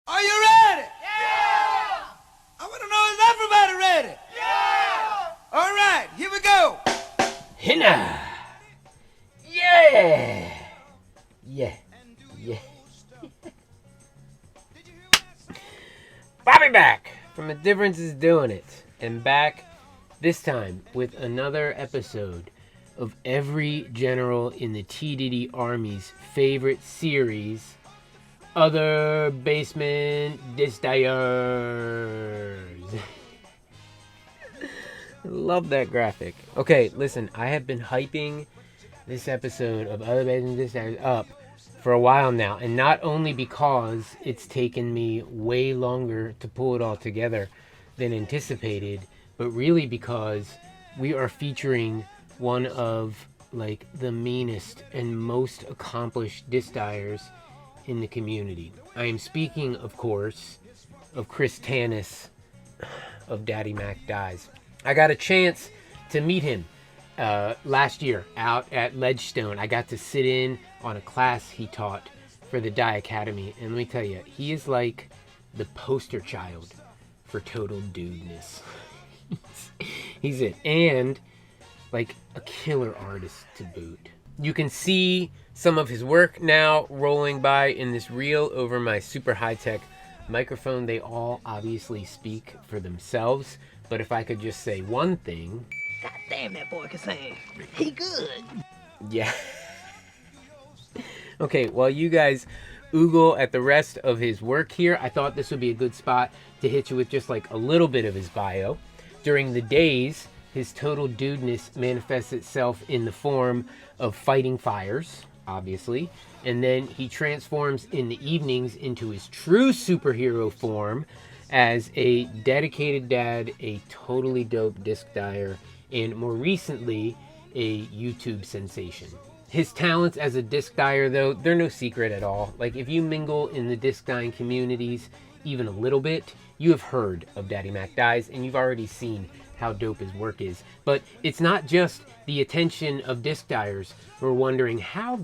Are you ready? Yeah! I want to know, is everybody ready? Yeah! All right, here we go. Hinna! Yeah! Yeah. Yeah. Bobby back from The Difference is Doing It. And back this time with another episode of every general in the TDIDI Army's favorite series, Other Basement Disc Dyers. Love that graphic. Okay, listen, I have been hyping this episode of Other Basement Disc Dyers up for a while now, and not only because it's taken me way longer to pull it all together than anticipated, but really because we are featuring one of like the meanest and most accomplished disc dyers in the community. I am speaking, of course, of Chris Tanis of Daddy Mac Dies. I got a chance to meet him last year out at Ledgestone. I got to sit in on a class he taught for the Die Academy, and let me tell you, he is like the poster child for total dudeness. He's it, and like a killer artist to boot. You can see some of his work now rolling by in this reel over my super high-tech microphone. They all obviously speak for themselves, but if I could just say one thing... God damn, that boy can sing. He good. Yeah. Okay, while you guys oogle at the rest of his work here, I thought this would be a good spot to hit you with just like a little bit of his bio. During the days, his total dudeness manifests itself in the form of fighting fires, obviously, and then he transforms in the evenings into his true superhero form as a dedicated dad, a totally dope disc dyer, and more recently, a YouTube sensation. His talents as a disc dyer, though, they're no secret at all. Like, if you mingle in the disc dyeing communities even a little bit, you have heard of Daddy Mac Dies, and you've already seen how dope his work is. But it's not just the attention of disc dyers who are wondering how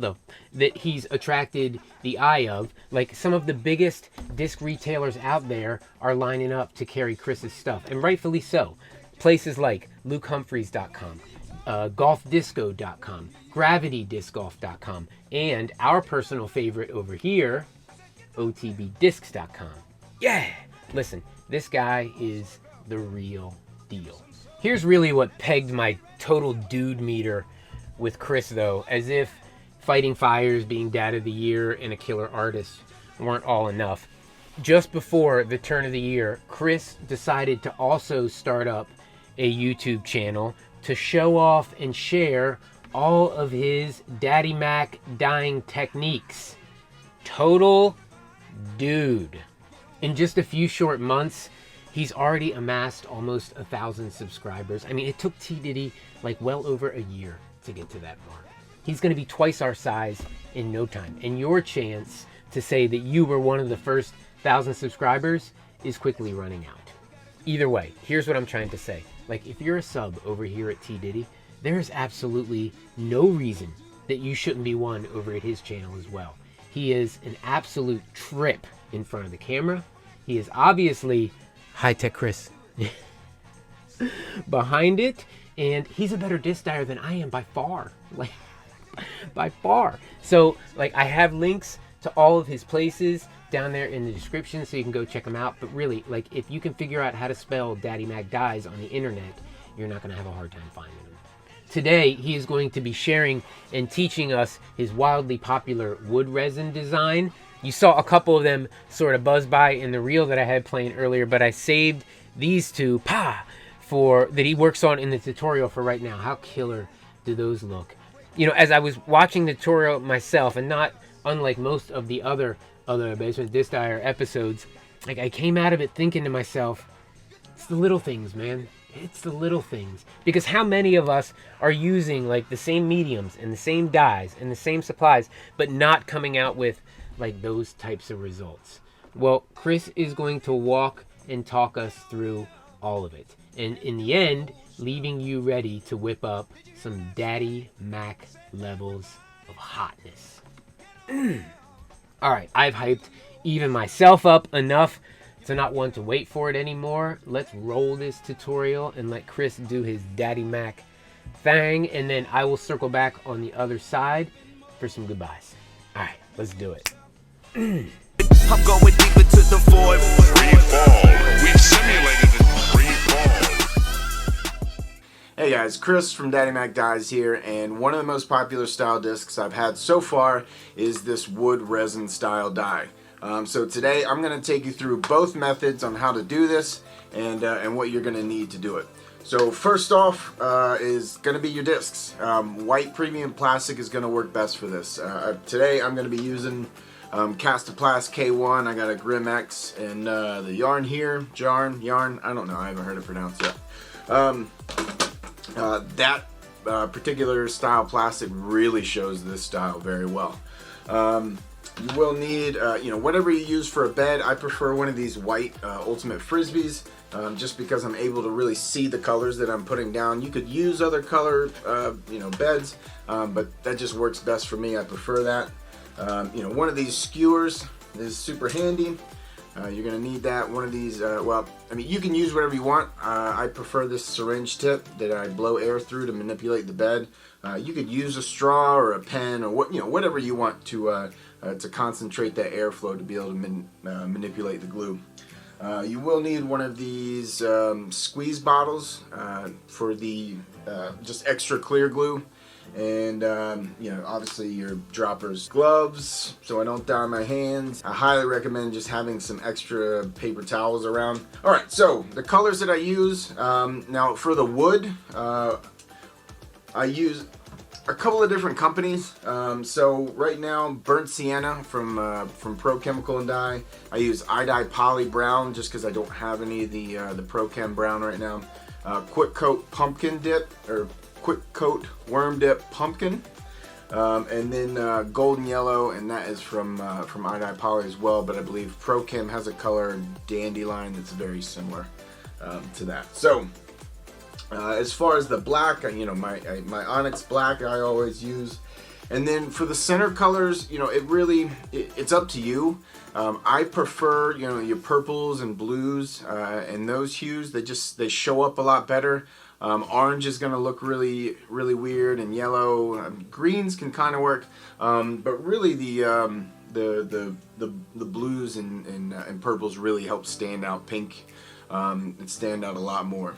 that he's attracted the eye of. Like, some of the biggest disc retailers out there are lining up to carry Chris's stuff, and rightfully so. Places like LukeHumphreys.com, GolfDisco.com, GravityDiscGolf.com, and our personal favorite over here, OTBDiscs.com. Yeah! Listen, this guy is the real deal. Here's really what pegged my total dude meter with Chris, though, as if fighting fires, being dad of the year, and a killer artist weren't all enough. Just before the turn of the year, Chris decided to also start up a YouTube channel to show off and share all of his Daddy Mac dyeing techniques. Total dude. In just a few short months, he's already amassed almost 1,000 subscribers. I mean, it took TDIDI like well over a year to get to that mark. He's going to be twice our size in no time. And your chance to say that you were one of the first 1,000 subscribers is quickly running out. Either way, here's what I'm trying to say. Like, if you're a sub over here at TDIDI, there is absolutely no reason that you shouldn't be one over at his channel as well. He is an absolute trip in front of the camera. He is obviously high-tech Chris behind it, and he's a better disc dyer than I am by far. Like, by far. So, like, I have links to all of his places down there in the description so you can go check them out. But really, like, if you can figure out how to spell Daddy Mac Dies on the internet, you're not going to have a hard time finding him. Today, he is going to be sharing and teaching us his wildly popular wood resin design. You saw a couple of them sort of buzz by in the reel that I had playing earlier, but I saved these two that he works on in the tutorial for right now. How killer do those look? You know, as I was watching the tutorial myself, and not unlike most of the other Basement Disc Dyer episodes, like, I came out of it thinking to myself, it's the little things, man. It's the little things. Because how many of us are using like the same mediums and the same dyes and the same supplies, but not coming out with like those types of results? Well, Chris is going to walk and talk us through all of it. And in the end, leaving you ready to whip up some Daddy Mac levels of hotness. All right, I've hyped even myself up enough to not want to wait for it anymore. Let's roll this tutorial and let Chris do his Daddy Mac thing, and then I will circle back on the other side for some goodbyes. All right, let's do it. I'm going deep into the void. Free fall. We've simulated the free fall. Hey guys, Chris from Daddy Mac Dyes here, and one of the most popular style discs I've had so far is this wood resin style dye. So today I'm going to take you through both methods on how to do this and what you're going to need to do it. So first off is going to be your discs. White premium plastic is going to work best for this. Today I'm going to be using Castoplast K1. I got a Grim X, and the yarn here, yarn, I don't know, I haven't heard it pronounced yet. That particular style plastic really shows this style very well. You will need, whatever you use for a bed. I prefer one of these white Ultimate Frisbees, just because I'm able to really see the colors that I'm putting down. You could use other color, beds, but that just works best for me. I prefer that. One of these skewers is super handy. You're going to need that. One of these, you can use whatever you want. I prefer this syringe tip that I blow air through to manipulate the bed. You could use a straw or a pen or whatever you want to concentrate that airflow to be able to manipulate the glue. You will need one of these squeeze bottles for the just extra clear glue. And obviously your droppers, gloves, so I don't dye my hands. I highly recommend just having some extra paper towels around. All right, so the colors that I use now for the wood, I use a couple of different companies. So right now, Burnt Sienna from Pro Chemical and Dye. I use iDye Poly Brown just because I don't have any of the Pro Chem Brown right now. Quick Coat Pumpkin Dip, or Quick Coat Worm Dip Pumpkin, and then Golden Yellow, and that is from iDye Poly as well, but I believe Pro Chem has a color Dandelion that's very similar to that. So as far as the black, my Onyx Black I always use. And then for the center colors, it's up to you. I prefer, your purples and blues and those hues. They show up a lot better. Orange is going to look really, really weird, and yellow. Greens can kind of work, but really the blues and purples really help stand out. Pink and stand out a lot more.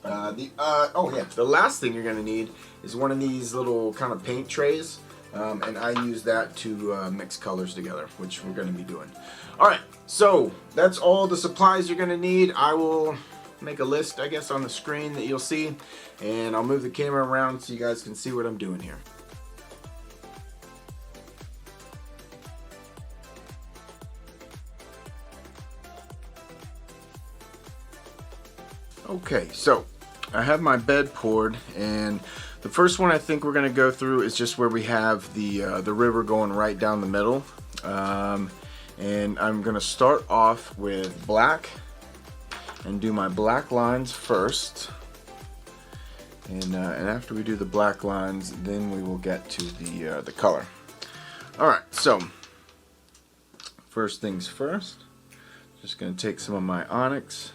The last thing you're going to need is one of these little kind of paint trays, and I use that to mix colors together, which we're going to be doing. Alright, so that's all the supplies you're going to need. I will make a list, I guess, on the screen that you'll see, and I'll move the camera around so you guys can see what I'm doing here. Okay, so I have my bed poured, and the first one I think we're going to go through is just where we have the river going right down the middle, and I'm going to start off with black and do my black lines first, and after we do the black lines, then we will get to the color. Alright, so first things first, just going to take some of my Onyx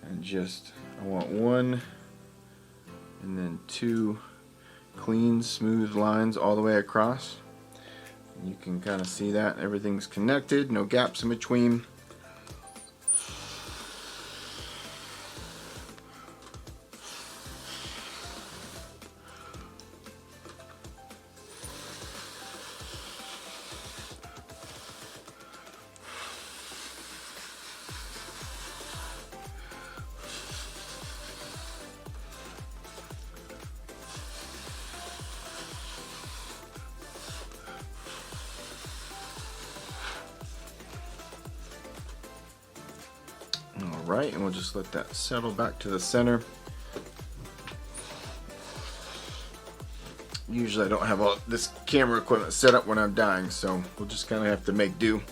and I want one and then two clean smooth lines all the way across. You can kind of see that everything's connected, no gaps in between. Alright, and we'll just let that settle back to the center. Usually I don't have all this camera equipment set up when I'm dyeing, so we'll just kind of have to make do.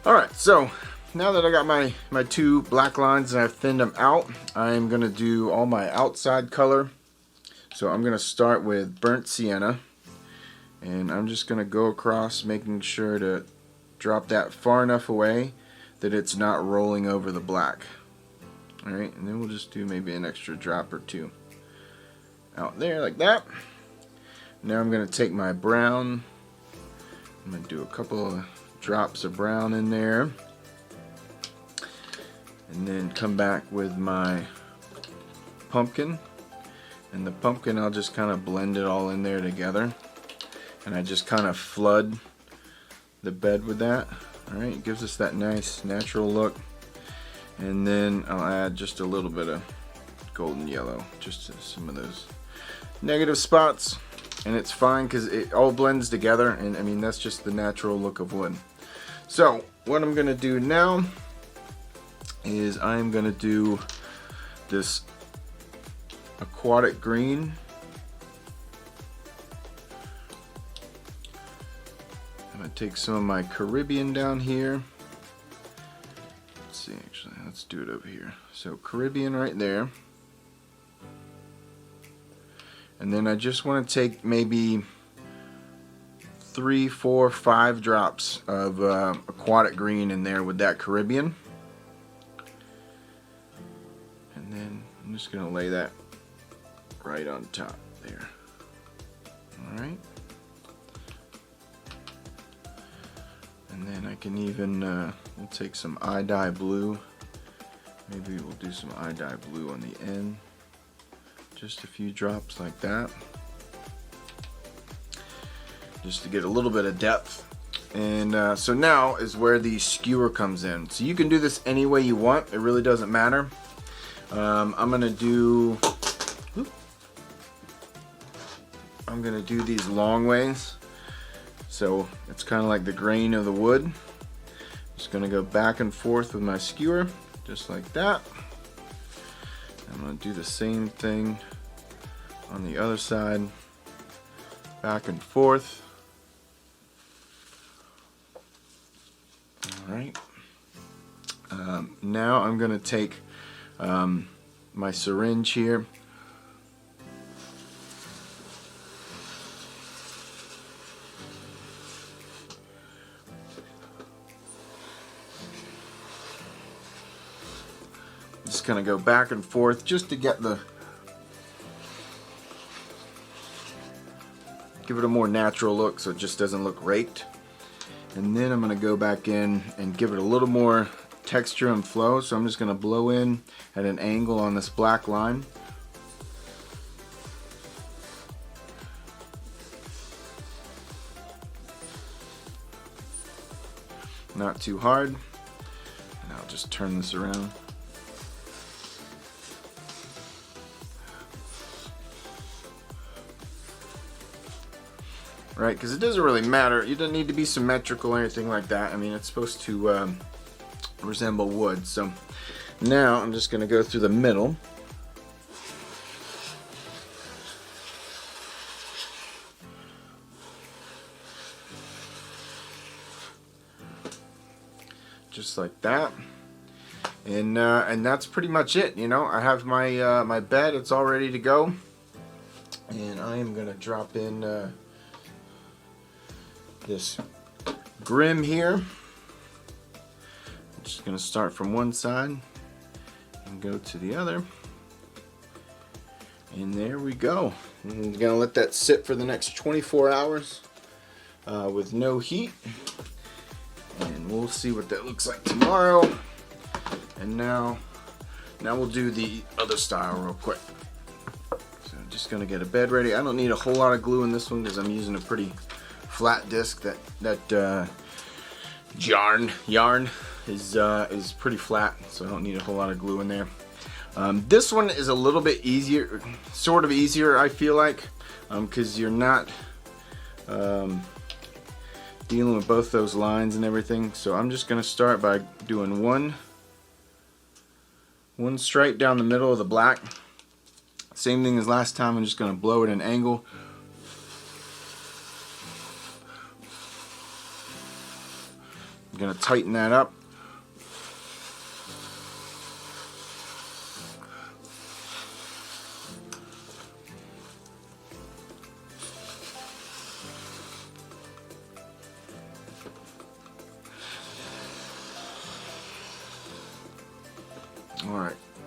Alright, so now that I got my two black lines and I've thinned them out, I'm going to do all my outside color. So I'm going to start with Burnt Sienna, And I'm just going to go across, making sure to drop that far enough away that it's not rolling over the black. Alright, and then we'll just do maybe an extra drop or two out there like that. Now I'm going to take my brown, I'm going to do a couple of drops of brown in there, and then come back with my pumpkin. And the pumpkin, I'll just kind of blend it all in there together, and I just kind of flood the bed with that. Alright, it gives us that nice natural look. And then I'll add just a little bit of golden yellow just to some of those negative spots, and it's fine because it all blends together, and I mean that's just the natural look of wood. So what I'm gonna do now is I'm gonna do this aquatic green. I'm gonna take some of my Caribbean down here. Let's see, actually, let's do it over here. So Caribbean right there. And then I just want to take maybe 3, 4, 5 drops of aquatic green in there with that Caribbean. And then I'm just going to lay that right on top there. Alright. And then I can even, we'll take some dye blue. Maybe we'll do some dye blue on the end. Just a few drops like that, just to get a little bit of depth. And so now is where the skewer comes in. So you can do this any way you want, it really doesn't matter. I'm gonna do these long ways, so it's kind of like the grain of the wood. Just gonna go back and forth with my skewer just like that. I'm going to do the same thing on the other side, back and forth. Alright. Now I'm going to take my syringe here. Just gonna go back and forth just to get give it a more natural look so it just doesn't look raked. And then I'm gonna go back in and give it a little more texture and flow. So I'm just gonna blow in at an angle on this black line. Not too hard. And I'll just turn this around. Right, because it doesn't really matter. You don't need to be symmetrical or anything like that. I mean, it's supposed to resemble wood. So now I'm just going to go through the middle. Just like that. And that's pretty much it. You know, I have my my bed. It's all ready to go. And I am going to drop in this grim here. I'm just going to start from one side and go to the other. And there we go. I'm going to let that sit for the next 24 hours with no heat. And we'll see what that looks like tomorrow. And now we'll do the other style real quick. So I'm just going to get a bed ready. I don't need a whole lot of glue in this one because I'm using a pretty flat disc. That yarn is pretty flat, so I don't need a whole lot of glue in there. This one is a little bit easier, sort of easier, I feel like, because you're not dealing with both those lines and everything. So I'm just going to start by doing one stripe down the middle of the black. Same thing as last time. I'm just going to blow it at an angle. I'm going to tighten that up.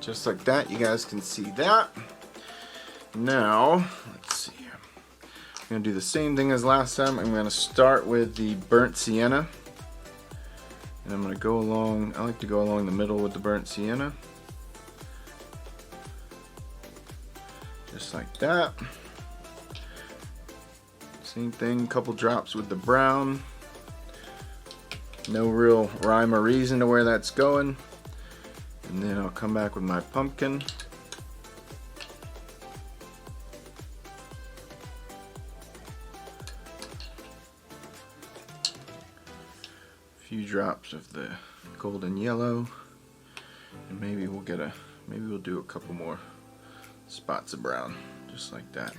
just like that. You guys can see that. Now, let's see here. I'm going to do the same thing as last time. I'm going to start with the burnt sienna. And I'm going to go along, I like to go along the middle with the burnt sienna. Just like that. Same thing, couple drops with the brown. No real rhyme or reason to where that's going. And then I'll come back with my pumpkin. A few drops of the golden yellow. And maybe we'll do a couple more spots of brown, just like that.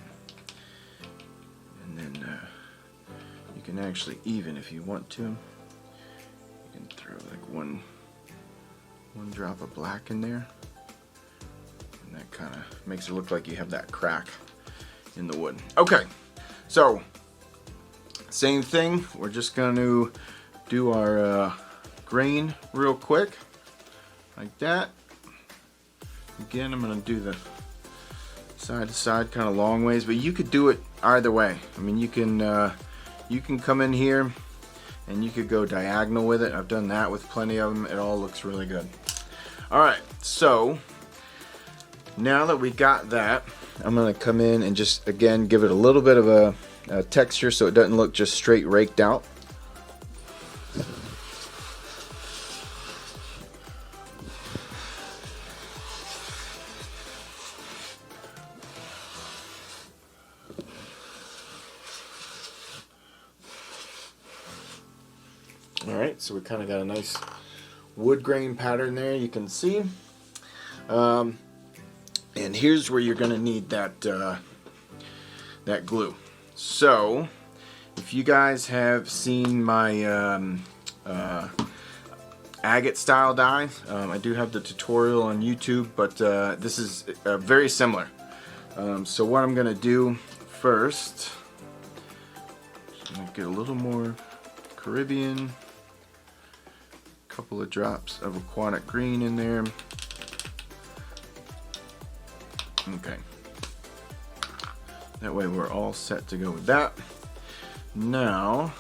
And then you can actually even, if you want to, you can throw like one drop of black in there, and that kind of makes it look like you have that crack in the wood. Okay, so same thing. We're just going to do our grain real quick, like that. Again, I'm going to do the side to side kind of long ways, but you could do it either way. I mean, you can come in here and you could go diagonal with it. I've done that with plenty of them. It all looks really good. All right, so now that we got that, I'm gonna come in and just again give it a little bit of a texture so it doesn't look just straight raked out. Alright, so we kind of got a nice wood grain pattern there, you can see. And here's where you're going to need that, that glue. So, if you guys have seen my agate style die, I do have the tutorial on YouTube, but this is very similar. So what I'm going to do first, I'm going to get a little more Caribbean. Couple of drops of aquatic green in there. Okay, that way we're all set to go with that. Now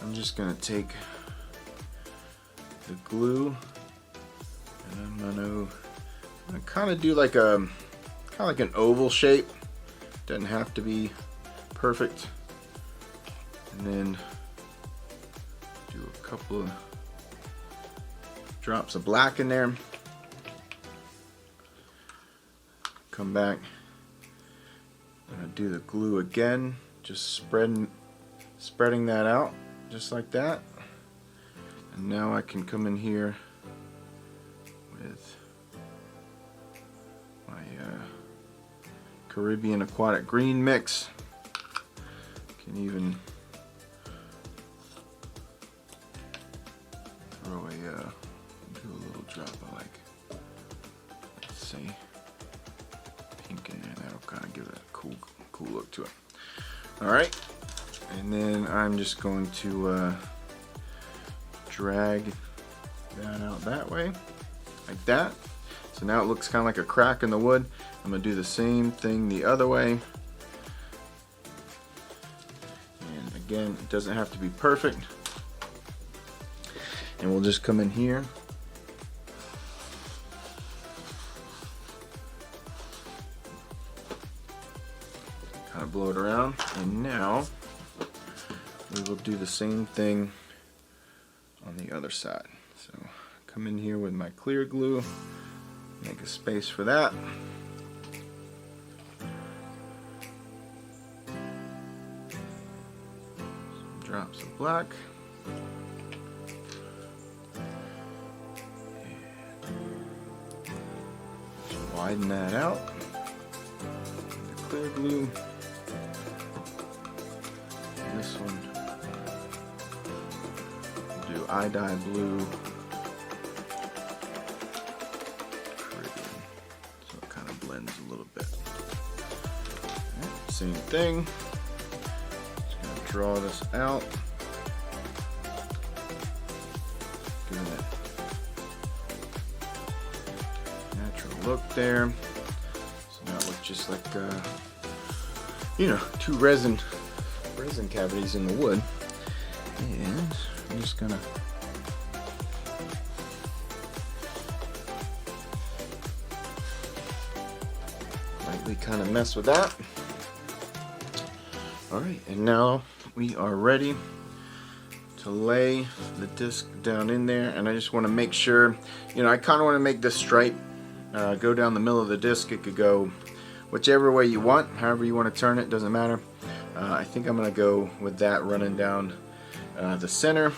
I'm just gonna take the glue and I'm gonna kind of do like a an oval shape. Doesn't have to be perfect. And then do a couple of drops of black in there. Come back. I'm gonna do the glue again, just spreading that out, just like that. And now I can come in here with my Caribbean aquatic green mix. Can even throw do a little drop of like, let's see, pink in there. That'll kind of give it a cool look to it. All right, and then I'm just going to drag that out that way, like that. So now it looks kind of like a crack in the wood. I'm gonna do the same thing the other way. And again, it doesn't have to be perfect. And we'll just come in here. Kind of blow it around. And now we will do the same thing on the other side. So come in here with my clear glue, make a space for that. Some drops of black. Widen that out. The clear glue. And this one, we'll do iodine blue. Caribbean. So it kind of blends a little bit. Right, same thing. Just gonna draw this out. Giving it look there. So now it looks just like, you know, two resin cavities in the wood. And I'm just gonna lightly kind of mess with that. All right, and now we are ready to lay the disc down in there. And I just want to make sure, you know, I kind of want to make this stripe go down the middle of the disc. It could go whichever way you want, however you want to turn it, doesn't matter. I think I'm going to go with that running down the center.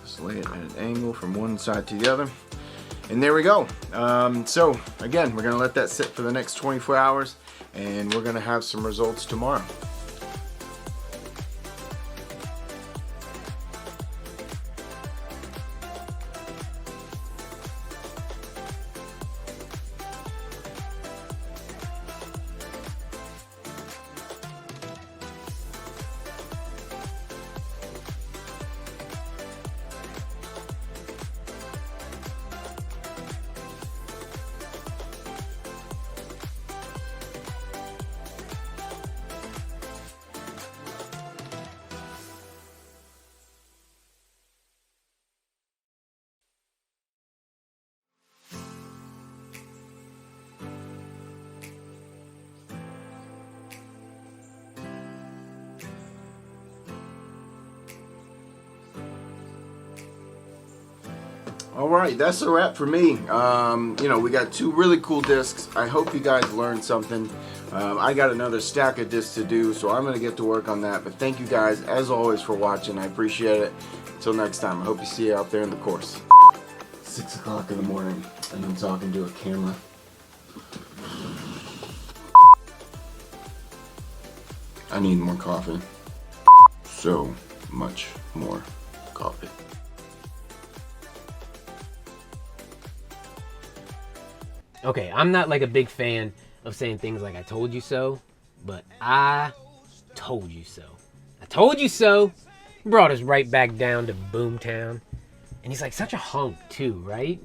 Just lay it at an angle from one side to the other. And there we go. So again, we're going to let that sit for the next 24 hours and we're going to have some results tomorrow. Alright, that's a wrap for me. You know, we got two really cool discs. I hope you guys learned something. I got another stack of discs to do, so I'm going to get to work on that. But thank you guys, as always, for watching. I appreciate it. Until next time, I hope you see you out there in the course. 6 o'clock in the morning, and I'm talking to a camera. I need more coffee. So much more coffee. Okay, I'm not like a big fan of saying things like I told you so, but I told you so. I told you so. Brought us right back down to Boomtown. And he's like such a hunk too, right?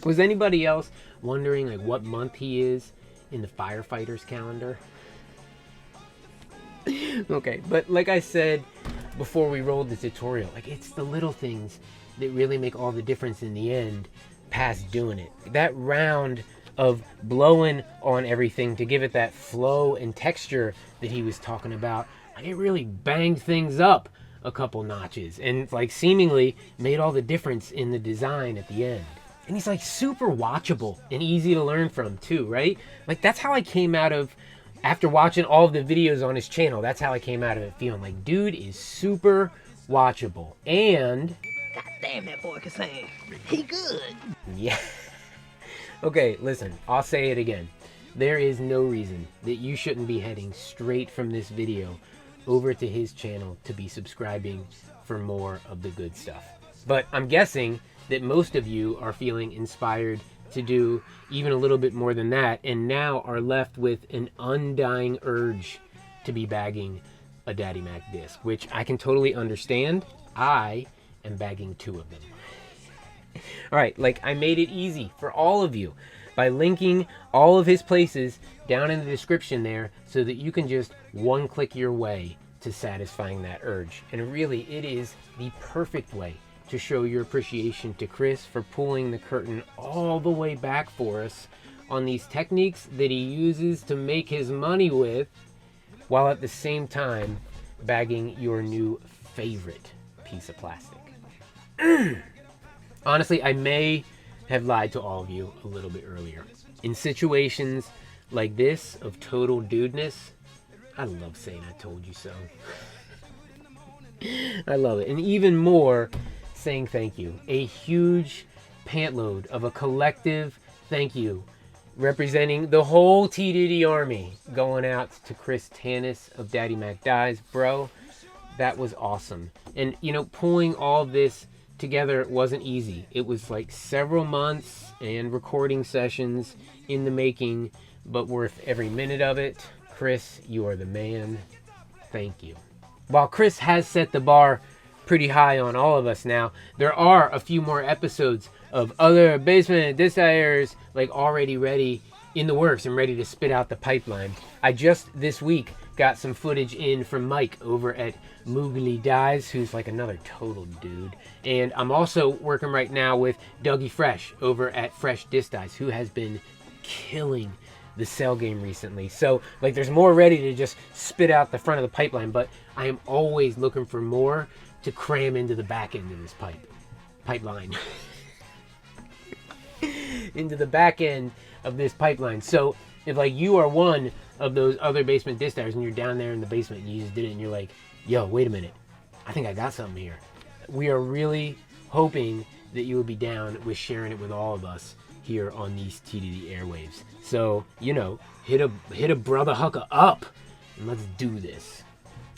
Was anybody else wondering like what month he is in the firefighters calendar? Okay, but like I said before we rolled the tutorial, like it's the little things that really make all the difference in the end past doing it. That round of blowing on everything to give it that flow and texture that he was talking about, like it really banged things up a couple notches and like seemingly made all the difference in the design at the end. And he's like super watchable and easy to learn from too, right? Like that's how I came out of, after watching all of the videos on his channel, that's how I came out of it feeling like dude is super watchable. And God damn, that boy can sing. He good. yeah. Okay, listen, I'll say it again. There is no reason that you shouldn't be heading straight from this video over to his channel to be subscribing for more of the good stuff. But I'm guessing that most of you are feeling inspired to do even a little bit more than that, and now are left with an undying urge to be bagging a Daddy Mac disc, which I can totally understand. I am bagging 2 of them. All right, like I made it easy for all of you by linking all of his places down in the description there so that you can just one-click your way to satisfying that urge. And really, it is the perfect way to show your appreciation to Chris for pulling the curtain all the way back for us on these techniques that he uses to make his money with, while at the same time bagging your new favorite piece of plastic. Honestly, I may have lied to all of you a little bit earlier. In situations like this of total dudeness, I love saying I told you so. I love it. And even more, saying thank you. A huge pant load of a collective thank you representing the whole TDIDI Army going out to Chris Tanis of Daddy Mac Dyes. Bro, that was awesome. And, you know, pulling all this together wasn't easy. It was like several months and recording sessions in the making, but worth every minute of it. Chris, you are the man. Thank you. while Chris has set the bar pretty high on all of us now, there are a few more episodes of other Basement Disc Dyers like already ready in the works and ready to spit out the pipeline. I just this week got some footage in from Mike over at Moogly Dyes, who's like another total dude. And I'm also working right now with Dougie Fresh over at Fresh Disc Dyes, who has been killing the cell game recently. So like there's more ready to just spit out the front of the pipeline, but I am always looking for more to cram into the back end of this pipeline. Into the back end of this pipeline. So if like you are one of those other Basement Disc Dyers and you're down there in the basement and you just did it and you're like, yo, wait a minute, I think I got something here. We are really hoping that you will be down with sharing it with all of us here on these TDD airwaves. So, you know, hit a brother hucker up and let's do this.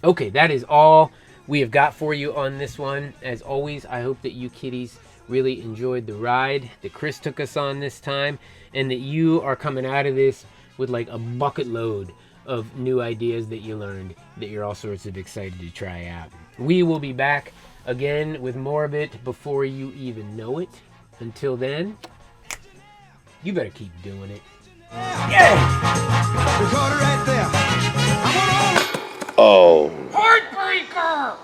Okay, that is all we have got for you on this one. As always, I hope that you kiddies really enjoyed the ride that Chris took us on this time, and that you are coming out of this with like a bucket load of new ideas that you learned that you're all sorts of excited to try out. We will be back again with more of it before you even know it. Until then, you better keep doing it. Yeah! Record it right there. I want all Oh. Heartbreaker!